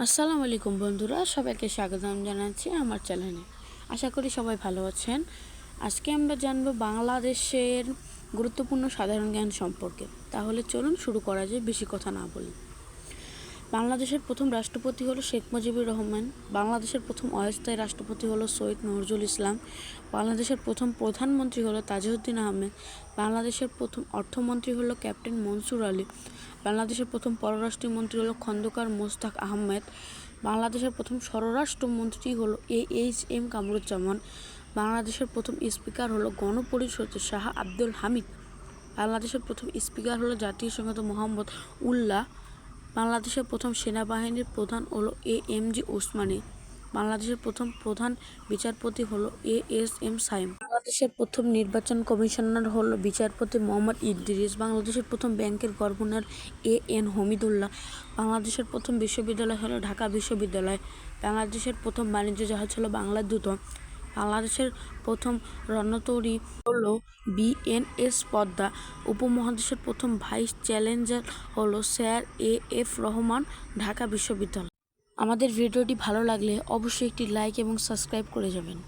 আসসালামু আলাইকুম বন্ধুরা, সবাইকে স্বাগতম জানাচ্ছি আমার চ্যানেলে। আশা করি সবাই ভালো আছেন। আজকে আমরা জানব বাংলাদেশের গুরুত্বপূর্ণ সাধারণ জ্ঞান সম্পর্কে। তাহলে চলুন শুরু করা যায়, বেশি কথা না বলি। বাংলাদেশের প্রথম রাষ্ট্রপতি হলো শেখ মুজিবুর রহমান। বাংলাদেশের প্রথম অস্থায়ী রাষ্ট্রপতি হলো সৈয়দ নজরুল ইসলাম। বাংলাদেশের প্রথম প্রধানমন্ত্রী হলো তাজউদ্দিন আহমেদ। বাংলাদেশের প্রথম অর্থমন্ত্রী হলো ক্যাপ্টেন মনসুর আলী। বাংলাদেশের প্রথম পররাষ্ট্রমন্ত্রী হলো খন্দকার মোস্তাক আহমেদ। বাংলাদেশের প্রথম স্বরাষ্ট্রমন্ত্রী হলো AHM কামরুজ্জামান। বাংলাদেশের প্রথম স্পিকার হলো গণপরিষদের শাহ আব্দুল হামিদ। বাংলাদেশের প্রথম স্পিকার হলো জাতীয় সংসদ মোহাম্মদ উল্লাহ। বাংলাদেশের প্রথম সেনাবাহিনীর প্রধান হলো AMG ওসমানী। বাংলাদেশের প্রথম প্রধান বিচারপতি হলো ASM সাইম। বাংলাদেশের প্রথম নির্বাচন কমিশনার হলো বিচারপতি মোহাম্মদ ইদ্রিস। বাংলাদেশের প্রথম ব্যাংকের গভর্নর AN হমিদুল্লাহ। বাংলাদেশের প্রথম বিশ্ববিদ্যালয় হলো ঢাকা বিশ্ববিদ্যালয়। বাংলাদেশের প্রথম বাণিজ্য জাহাজ হলো বাংলাদূত। বাংলাদেশের প্রথম রণতরী হলো BNS পদ্মা। উপমহাদেশের প্রথম ভাইস চ্যান্সেলর হলো স্যার AF রহমান, ঢাকা বিশ্ববিদ্যালয়। আমাদের ভিডিওটি ভালো লাগলে অবশ্যই একটি লাইক এবং সাবস্ক্রাইব করে যাবেন।